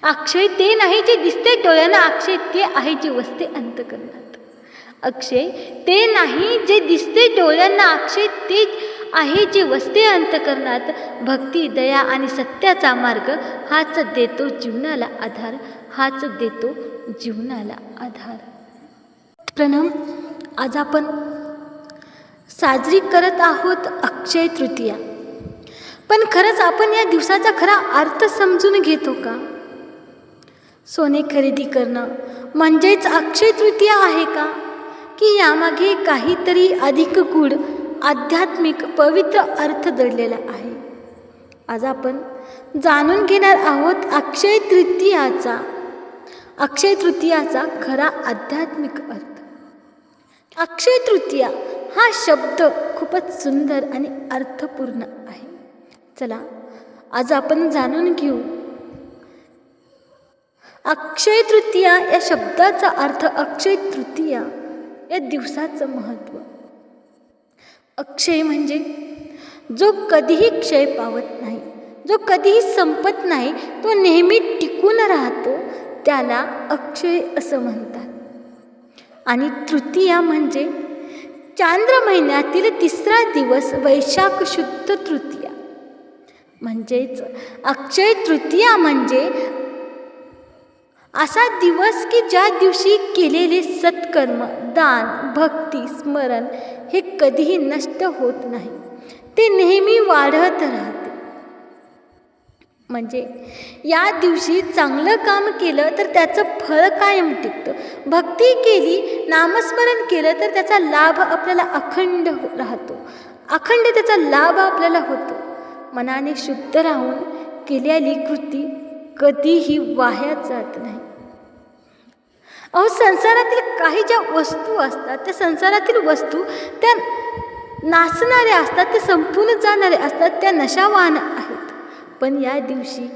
अक्षय ते नाही जे दिसते डोळ्यांना, अक्षय ते आहे जे वसते अंतःकरणात. अक्षय ते नाही जे दिसते डोळ्यांना, अक्षय ते आहे जे वसते अंतःकरणात. भक्ती, दया आणि सत्याचा मार्ग हाच देतो जीवनाला आधार, हाच देतो जीवनाला आधार. प्रणव, आज आपण साजरी करत आहोत अक्षय तृतीया. पण खरंच आपण या दिवसाचा खरा अर्थ समजून घेतो का? सोने खरेदी करणं म्हणजेच अक्षय तृतीया आहे का? की यामागे काहीतरी अधिक गूढ, आध्यात्मिक, पवित्र अर्थ दडलेला आहे? आज आपण जाणून घेणार आहोत अक्षय तृतीयाचा खरा आध्यात्मिक अर्थ. अक्षय तृतीया हा शब्द खूपच सुंदर आणि अर्थपूर्ण आहे. चला आज आपण जाणून घेऊ अक्षय तृतीया या शब्दाचा अर्थ, अक्षय तृतीया या दिवसाचं महत्त्व. अक्षय म्हणजे जो कधीही क्षय पावत नाही, जो कधीही संपत नाही, तो नेहमी टिकून राहतो, त्याला अक्षय असं म्हणतात. आणि तृतीया म्हणजे चांद्र महिन्यातील तिसरा दिवस, वैशाख शुद्ध तृतीया. म्हणजेच अक्षय तृतीया म्हणजे असा दिवस की ज्या दिवशी केलेले सत्कर्म, दान, भक्ती, स्मरण हे कधीही नष्ट होत नाही, ते नेहमी वाढत राहते. म्हणजे या दिवशी चांगलं काम केलं तर त्याचं फळ कायम टिकतं. भक्ती केली, नामस्मरण केलं तर त्याचा लाभ आपल्याला अखंड राहतो, अखंड त्याचा लाभ आपल्याला होतो. मनाने शुद्ध राहून केलेली कृती कधीही वाया जात नाही. संसारातील काही ज्या वस्तू असतात, त्या संसारातील वस्तू त्या नासणाऱ्या असतात, त्या संपून जाणाऱ्या असतात, त्या नशावान आहेत. पण या दिवशी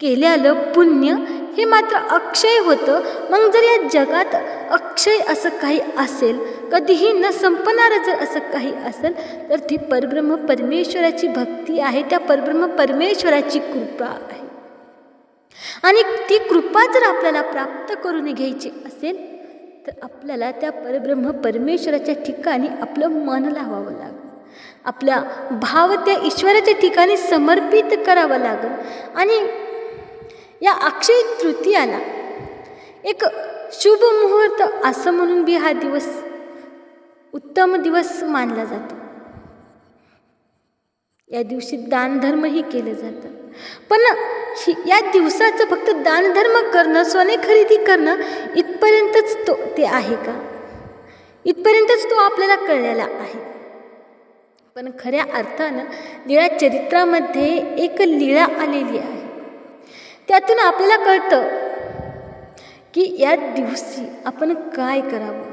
केलेलं पुण्य हे मात्र अक्षय होतं. मग जर या जगात अक्षय असं काही असेल, कधीही न संपणारं जर असं काही असेल, तर ती परब्रह्म परमेश्वराची भक्ती आहे, त्या परब्रह्म परमेश्वराची कृपा आहे. आणि ती कृपा जर आपल्याला प्राप्त करून घ्यायची असेल तर आपल्याला त्या परब्रह्म परमेश्वराच्या ठिकाणी आपलं मन लावावं लागेल, आपला भाव त्या ईश्वराच्या ठिकाणी समर्पित करावा लागेल. आणि या अक्षय तृतीयाला एक शुभ मुहूर्त असं म्हणून बी हा दिवस उत्तम दिवस मानला जातो. या दिवशी दानधर्मही केलं जातं. पण या दिवसाचं फक्त दानधर्म करणं, सोने खरेदी करणं इथपर्यंतच ते आहे का? इथपर्यंतच तो आपल्याला कळलेला आहे. पण खऱ्या अर्थानं लीळा चरित्रामध्ये एक लीळा आलेली आहे. त्यातून आपल्याला कळतं की या दिवशी आपण काय करावं.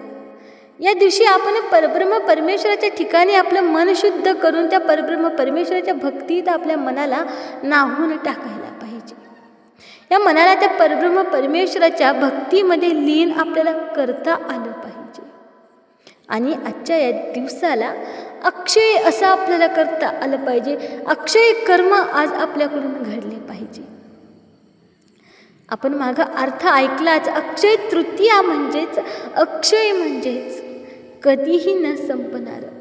या दिवशी आपण परब्रह्म परमेश्वराच्या ठिकाणी आपलं मन शुद्ध करून त्या परब्रह्म परमेश्वराच्या भक्तीत आपल्या मनाला न्हावून टाकायला पाहिजे. या मनाला त्या परब्रह्म परमेश्वराच्या भक्तीमध्ये लीन आपल्याला करता आलं पाहिजे. आणि आजच्या या दिवसाला अक्षय असं आपल्याला करता आलं पाहिजे. अक्षय कर्म आज आपल्याकडून घडले पाहिजे. आपण मागं अर्थ ऐकलाच. अक्षय तृतीया म्हणजेच, अक्षय म्हणजेच कधीही न संपणारं.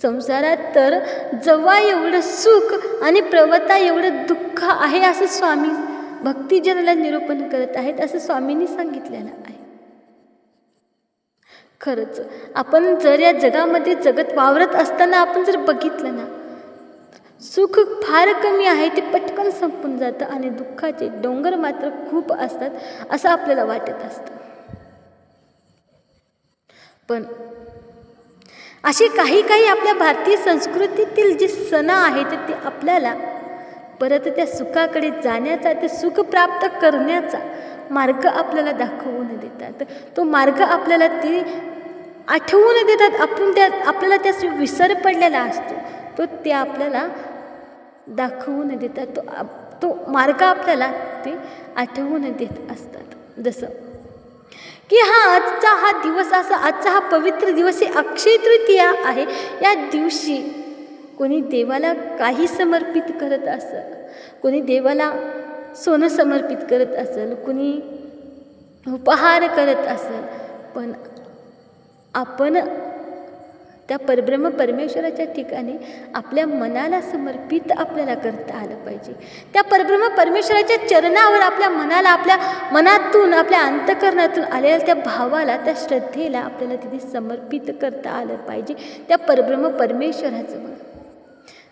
संसारात तर जवा एवढं सुख आणि प्रवता एवढं दुःख आहे असं स्वामी भक्तिजनाला निरूपण करत आहेत, असं स्वामींनी सांगितलेलं आहे. खरंच आपण जर या जगामध्ये जगत वावरत असताना आपण जर बघितलं ना, सुख फार कमी आहे, ते पटकन संपून जातं आणि दुःखाचे डोंगर मात्र खूप असतात असं आपल्याला वाटत असतं. पण अशी काही आपल्या भारतीय संस्कृतीतील जे सण आहेत ते आपल्याला परत त्या सुखाकडे जाण्याचा, ते सुख प्राप्त करण्याचा मार्ग आपल्याला दाखवून देतात. तो मार्ग आपल्याला ते आठवून देतात. आपल्याला त्या विसर पडलेला असतो ते आपल्याला दाखवून देतात. तो मार्ग आपल्याला ते आठवून देत असतात. जसं की आजचा हा दिवस, आजचा हा पवित्र दिवस हे अक्षय तृतीया आहे. या दिवशी कोणी देवाला काही समर्पित करत असं, कोणी देवाला सोनं समर्पित करत असेल, कुणी उपहार करत असेल, पण आपण त्या परब्रह्म परमेश्वराच्या ठिकाणी आपल्या मनाला समर्पित आपल्याला करता आलं पाहिजे. त्या परब्रह्म परमेश्वराच्या चरणावर आपल्या मनाला, आपल्या मनातून, आपल्या अंतःकरणातून आलेल्या त्या भावाला, त्या श्रद्धेला आपल्याला तिथे समर्पित करता आलं पाहिजे त्या परब्रह्म परमेश्वराजवळ.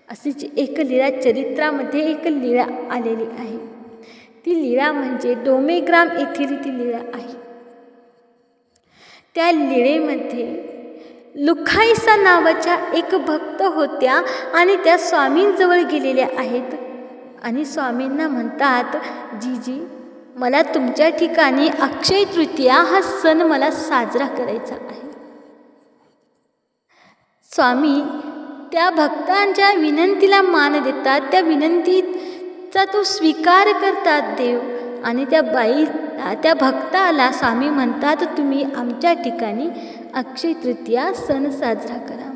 अशीच एक लीळा चरित्रामध्ये एक लीळा आलेली आहे. ती लीळा म्हणजे डोमेग्राम येथील ती लीळा आहे. त्या लीळेमध्ये लुखाईसा नावाच्या एक भक्त होत्या आणि त्या स्वामींजवळ गेलेल्या आहेत आणि स्वामींना म्हणतात, जीजी मला तुमच्या ठिकाणी अक्षय तृतीया हा सण मला साजरा करायचा आहे. स्वामी त्या भक्तांच्या विनंतीला मान देतात, त्या विनंतीचा तो स्वीकार करतात देव. आणि त्या भक्ताला स्वामी म्हणतात, तुम्ही आमच्या ठिकाणी अक्षय तृतीया सण साजरा करा.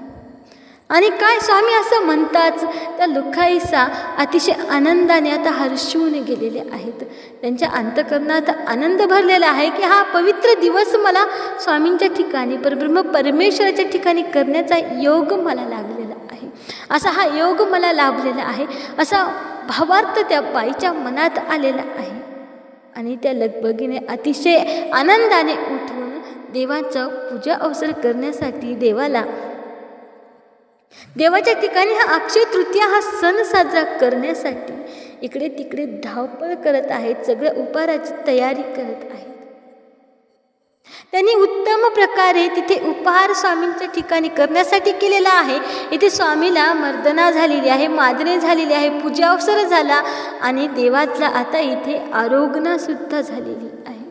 आणि काय स्वामी असं म्हणतात, त्या लुखाईसा अतिशय आनंदाने आता हर्षून गेलेले आहेत. त्यांच्या अंतःकरणात आनंद भरलेला आहे की हा पवित्र दिवस मला स्वामींच्या ठिकाणी, परब्रह्म परमेश्वराच्या ठिकाणी करण्याचा योग मला लागलेला आहे, असा हा योग मला लाभलेला आहे, असा भावार्थ त्या बाईच्या मनात आलेला आहे. आणि त्या लगबगीने अतिशय आनंदाने उठून देवाचं पूजा अवसर करण्यासाठी देवाच्या ठिकाणी हा अक्षय तृतीया हा सण साजरा करण्यासाठी इकडे तिकडे धावपळ करत आहेत, सगळ्या उपहाराची तयारी करत आहेत. त्यांनी उत्तम प्रकारे तिथे उपहार स्वामींच्या ठिकाणी करण्यासाठी केलेला आहे. इथे स्वामीला मर्दना झालेली आहे, मादने झालेली आहे, पूजा अवसर झाला आणि देवातला आता इथे आरोग्य सुद्धा झालेली आहे.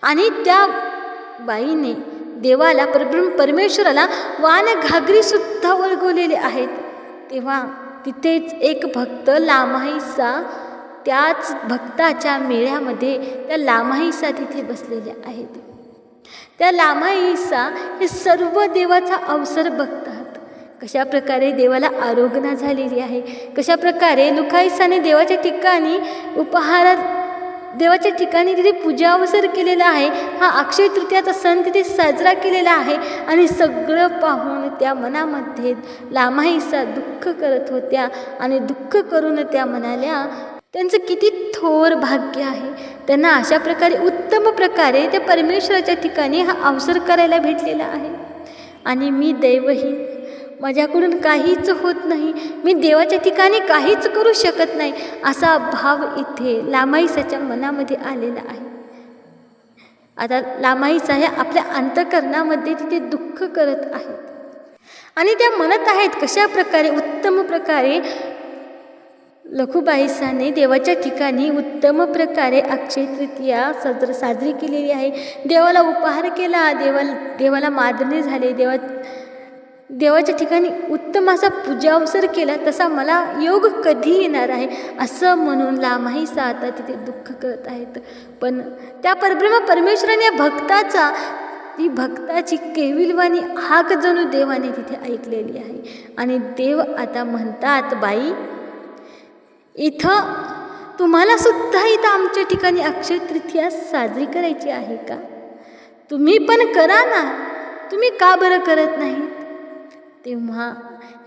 आणि त्या बाईने देवाला, परब्रह्म परमेश्वराला वान घागरी सुद्धा वळगवलेले आहेत. तेव्हा तिथेच एक भक्त लामाईसा, त्याच भक्ताच्या मेळ्यामध्ये त्या लामाईसा तिथे बसलेल्या आहेत. त्या लामाईसा हे सर्व देवाचा अवसर बघतात. कशा प्रकारे देवाला आरोग्य झालेली आहे, कशा प्रकारे लुखाईसाने देवाच्या ठिकाणी देवाच्या ठिकाणी तिथे पूजा अवसर केलेला आहे, हा अक्षय तृतीयाचा सण तिथे साजरा केलेला आहे. आणि सगळं पाहून त्या मनामध्ये लामाईसा दुःख करत होत्या आणि दुःख करून त्या म्हणाल्या, त्यांचं किती थोर भाग्य आहे, त्यांना अशा प्रकारे उत्तम प्रकारे त्या परमेश्वराच्या ठिकाणी हा अवसर करायला भेटलेला आहे. आणि मी दैवहीन, माझ्याकडून काहीच होत नाही, मी देवाच्या ठिकाणी काहीच करू शकत नाही, असा भाव इथे लामाईसाच्या मनामध्ये आलेला आहे. आता लामाईसा ह्या आपल्या अंतःकरणामध्ये तिथे दुःख करत आहेत आणि त्या म्हणत आहेत कशा प्रकारे, उत्तम प्रकारे लखुबाईसाने देवाच्या ठिकाणी उत्तम प्रकारे अक्षय तृतीया साजरी केलेली आहे. देवाला उपहार केला, देवाला मादने झाले, देवाच्या ठिकाणी उत्तम असा पूजा अवसर केला, तसा मला योग कधी येणार आहे असं म्हणून लामाईसा आता तिथे दुःख करत आहेत. पण त्या परब्रह्म परमेश्वराने ती भक्ताची केविलवाणी हाक जणू देवाने तिथे ऐकलेली आहे. आणि देव आता म्हणतात, बाई इथं तुम्हाला सुद्धा इथं आमच्या ठिकाणी अक्षय तृतीया साजरी करायची आहे का? तुम्ही पण करा ना, तुम्ही का बरं करत नाही? तेव्हा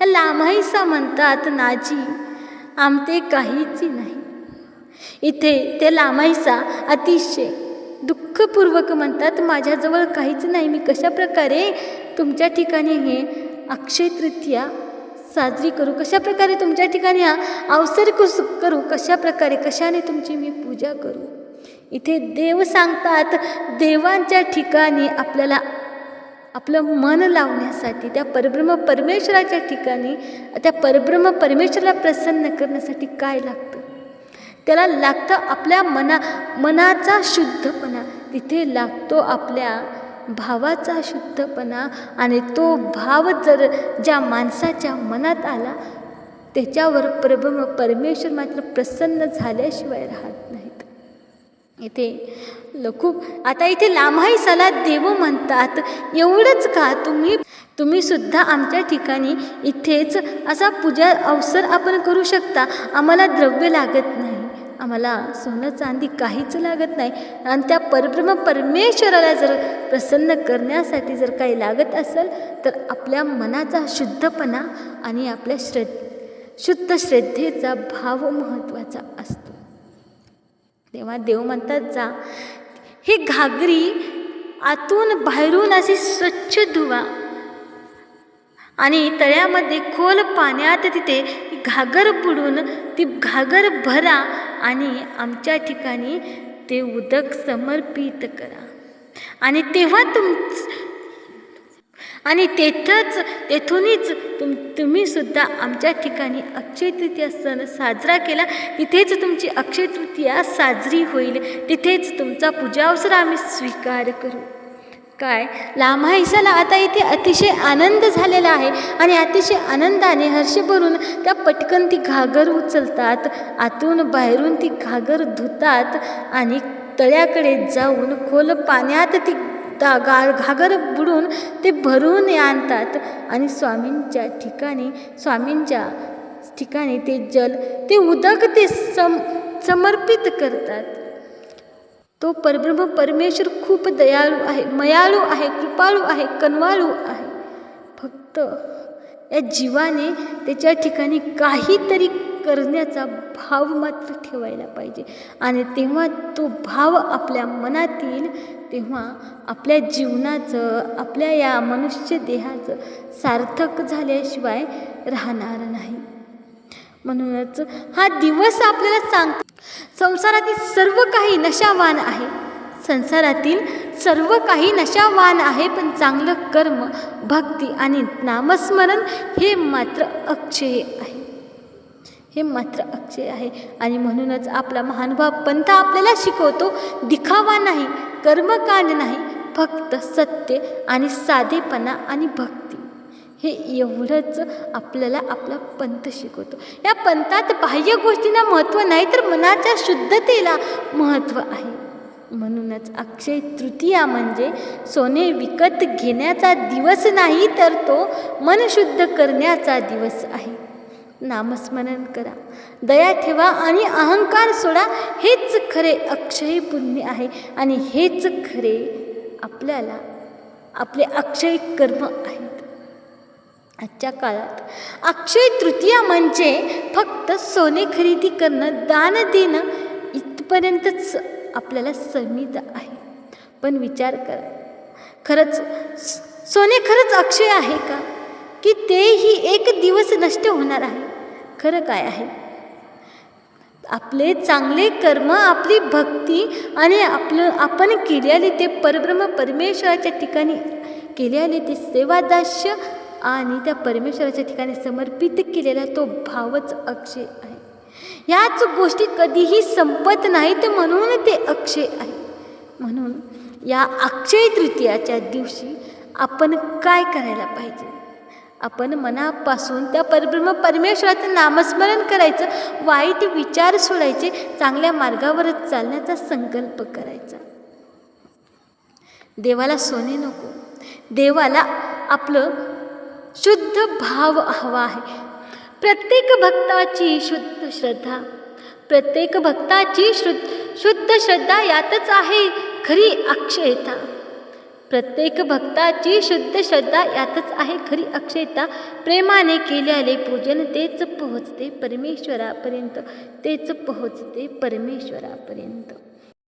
या लामाईसा म्हणतात, नाजी आमते काहीच नाही. इथे ते लामाईसा अतिशय दुःखपूर्वक म्हणतात, माझ्याजवळ काहीच नाही, मी कशा प्रकारे तुमच्या ठिकाणी हे अक्षय तृतीया साजरी करू, कशा प्रकारे तुमच्या ठिकाणी हा अवसर करू, कशा प्रकारे, कशाने तुमची मी पूजा करू. इथे देव सांगतात, देवांच्या ठिकाणी आपल्याला आपलं मन लावण्यासाठी, त्या परब्रह्म परमेश्वराच्या ठिकाणी त्या परब्रह्म परमेश्वराला प्रसन्न करण्यासाठी काय लागतं? त्याला लागतं आपल्या मनाचा शुद्धपणा, तिथे लागतो आपल्या भावाचा शुद्धपणा. आणि तो भाव जर ज्या माणसाच्या मनात आला, त्याच्यावर परब्रह्म परमेश्वर मात्र प्रसन्न झाल्याशिवाय राहत नाहीत. इथे आता इथे लामाईसाला देव म्हणतात, एवढंच का, तुम्ही सुद्धा आमच्या ठिकाणी इथेच असा पूजा अवसर आपण करू शकता. आम्हाला द्रव्य लागत नाही, आम्हाला सोनं चांदी काहीच लागत नाही. आणि त्या परब्रह्म परमेश्वराला जर प्रसन्न करण्यासाठी जर काही लागत असेल तर आपल्या मनाचा शुद्धपणा आणि आपल्या शुद्ध श्रद्धेचा भाव महत्त्वाचा असतो. तेव्हा देव म्हणतात, जा ही घागरी आतून बाहेरून अशी स्वच्छ धुवा आणि तळ्यामध्ये खोल पाण्यात तिथे घागर बुडून ती घागर भरा आणि आमच्या ठिकाणी ते उदक समर्पित करा. आणि तेव्हा आणि तेथूनच तुम्ही सुद्धा आमच्या ठिकाणी अक्षय तृतीया सण साजरा केला. तिथेच तुमची अक्षय तृतीया साजरी होईल, तिथेच तुमचा पूजा अवसर आम्ही स्वीकार करू. काय लामाईसाला आता इथे अतिशय आनंद झालेला आहे आणि अतिशय आनंदाने हर्ष भरून त्या पटकन ती घागर उचलतात, आतून बाहेरून ती घागर धुतात आणि तळ्याकडे जाऊन खोल पाण्यात ती घागर बुडून ते भरून आणतात आणि स्वामींच्या ठिकाणी ते जल ते उदक ते समर्पित करतात. तो परब्रह्म परमेश्वर खूप दयाळू आहे, मयाळू आहे, कृपाळू आहे, कनवाळू आहे. फक्त या जीवाने त्याच्या ठिकाणी काहीतरी करण्याचा भाव मात्र ठेवायला पाहिजे. आणि तेव्हा तो भाव आपल्या मनात येईल, तेव्हा आपल्या जीवनाचं, आपल्या या मनुष्य देहाचं सार्थक झाल्याशिवाय राहणार नाही. म्हणूनच हा दिवस आपल्याला सांगतो, संसारातील सर्व काही नशावान आहे, संसारातील सर्व काही नशावान आहे, पण चांगलं कर्म, भक्ती आणि नामस्मरण हे मात्र अक्षय आहे, हे मात्र अक्षय आहे. आणि म्हणूनच आपला महानुभाव पंथ आपल्याला शिकवतो, दिखावा नाही, कर्मकांड नाही, फक्त सत्य आणि साधेपणा आणि भक्ती, हे एवढंच आपल्याला आपला पंथ शिकवतो. या पंथात बाह्य गोष्टींना महत्त्व नाही, तर मनाच्या शुद्धतेला महत्त्व आहे. म्हणूनच अक्षय तृतीया म्हणजे सोने विकत घेण्याचा दिवस नाही, तर तो मन शुद्ध करण्याचा दिवस आहे. नामस्मरण करा, दया ठेवा आणि अहंकार सोडा, हेच खरे अक्षय पुण्य आहे आणि हेच खरे आपल्याला आपले अक्षय कर्म आहेत. आजच्या काळात अक्षय तृतीया म्हणजे फक्त सोने खरेदी करणं, दान देणं इथपर्यंतच आपल्याला सीमित आहे. पण विचार करा, खरंच सोने खरंच अक्षय आहे का, की तेही एक दिवस नष्ट होणार आहे? खरं काय आहे? आपले चांगले कर्म, आपली भक्ती आणि आपण केलेले ते परब्रह्म परमेश्वराच्या ठिकाणी केलेले ते सेवादास्य आणि त्या परमेश्वराच्या ठिकाणी समर्पित केलेला तो भावच अक्षय आहे. याच गोष्टी कधीही संपत नाहीत, म्हणून ते अक्षय आहे. म्हणून या अक्षय तृतीयाच्या दिवशी आपण काय करायला पाहिजे? आपण मनापासून त्या परब्रह्म परमेश्वराचं नामस्मरण करायचं, वाईट विचार सोडायचे, चांगल्या मार्गावरच चालण्याचा संकल्प करायचा. देवाला सोने नको, देवाला आपलं शुद्ध भाव हवा आहे. प्रत्येक भक्ताची शुद्ध श्रद्धा, प्रत्येक भक्ताची शुद्ध श्रद्धा यातच आहे खरी अक्षयता. प्रत्येक भक्ताची शुद्ध श्रद्धा यातच आहे खरी अक्षयता. प्रेमाने केलेले पूजन तेच पोहोचते परमेश्वरापर्यंत, तेच पोहोचते परमेश्वरापर्यंत.